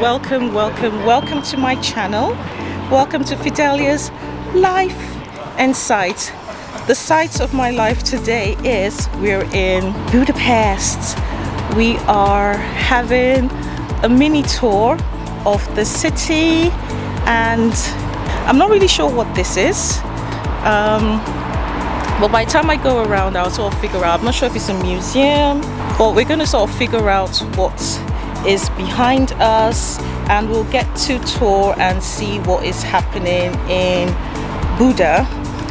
welcome to my channel. Welcome to Fidelia's Life and Sight. The sight of my life today is we're in Budapest. We are having a mini tour of the city, and I'm not really sure what this is. But by the time I go around, I'll sort of figure out. I'm not sure if it's a museum, but we're going to sort of figure out what is behind us, and we'll get to tour and see what is happening in Buda.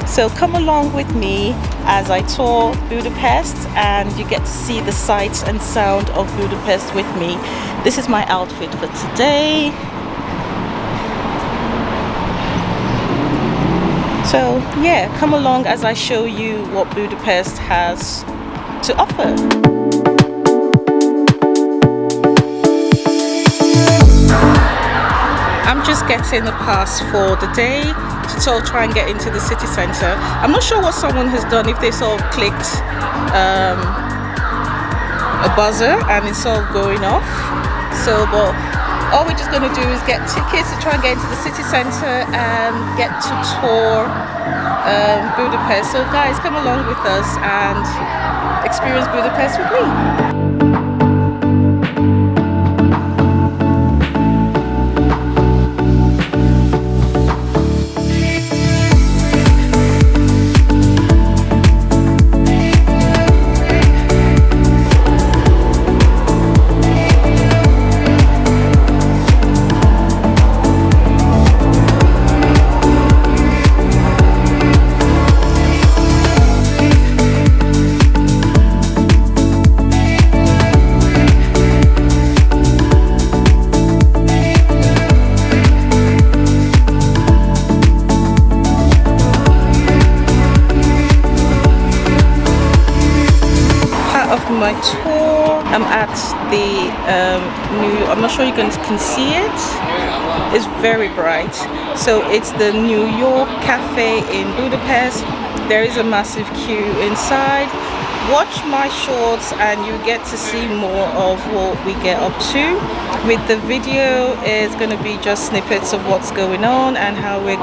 So come along with me as I tour Budapest, and you get to see the sights and sound of Budapest with me. This is my outfit for today. So yeah, come along as I show you what Budapest has to offer. I'm just getting a pass for the day to sort of try and get into the city centre. I'm not sure what someone has done, if they sort of clicked a buzzer and it's sort of going off. So, but all we're just going to do is get tickets to try and get into the city centre and get to tour Budapest. So guys, come along with us and experience Budapest with me. My tour. I'm at the I'm not sure you can see it. It's very bright. So it's the New York Cafe in Budapest. There is a massive queue inside. Watch my shorts and you get to see more of what we get up to. With the video, it's going to be just snippets of what's going on and how we're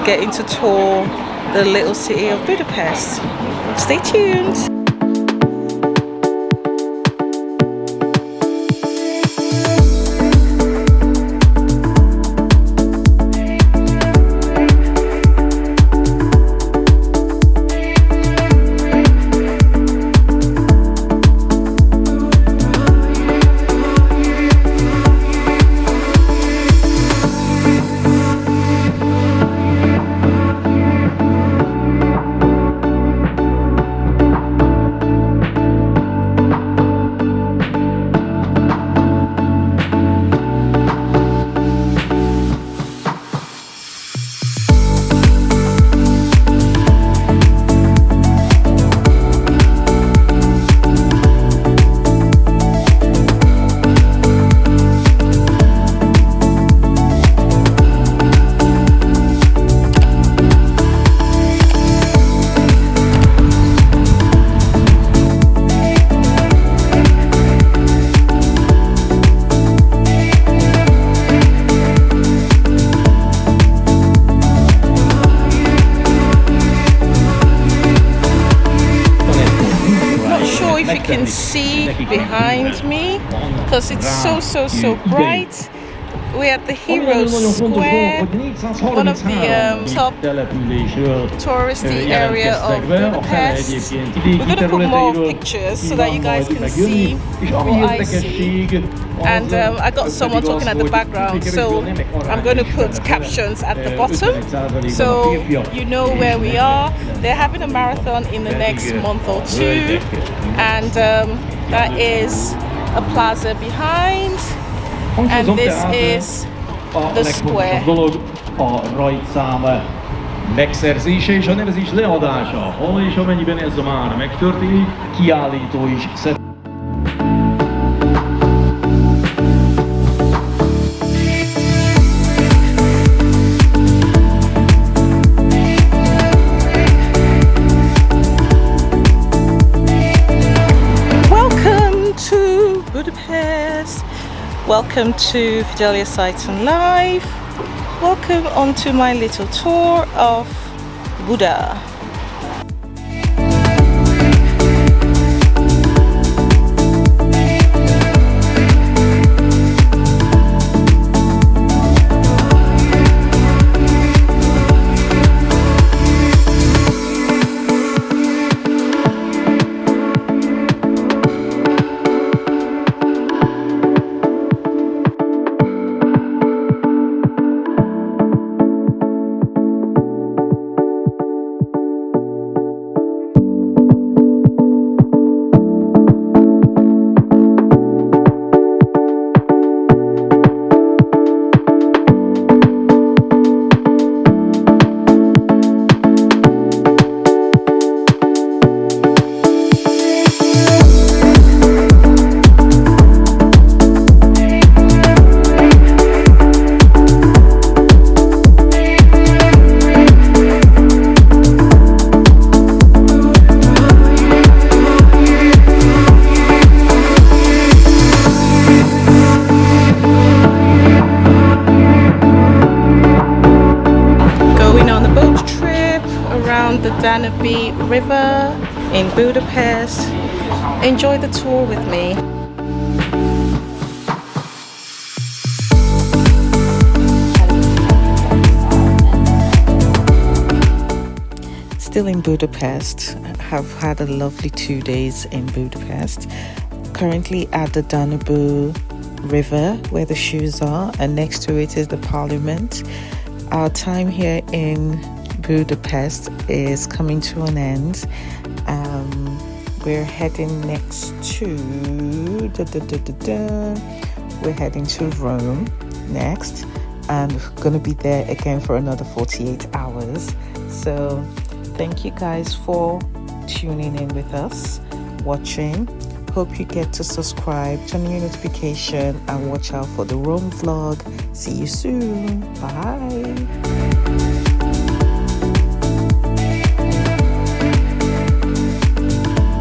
getting to tour the little city of Budapest. Stay tuned. Can see behind me because it's so bright. We're at the Heroes Square, one of the top touristy area of Budapest. We're going to put more pictures so that you guys can see what I see. And I got someone talking at the background, so I'm going to put captions at the bottom so you know where we are. They're having a marathon in the next month or two, and that is a plaza behind, and this is the square. A rajtszám megszerzése és a nevezés leadása, hol és amennyiben ez már megtörténik, kiállító is szed. Welcome to Fidelia Sights and Life. Welcome onto my little tour of Buda. The Danube River in Budapest. Enjoy the tour with me. Still in Budapest. Have had a lovely 2 days in Budapest. Currently at the Danube River where the shoes are, and next to it is the Parliament. Our time here in Budapest is coming to an end. We're heading next to we're heading to Rome next, and we're gonna be there again for another 48 hours. So thank you guys for tuning in with us, watching. Hope you get to subscribe, turn on your notification, and watch out for the Rome vlog. See you soon. Bye.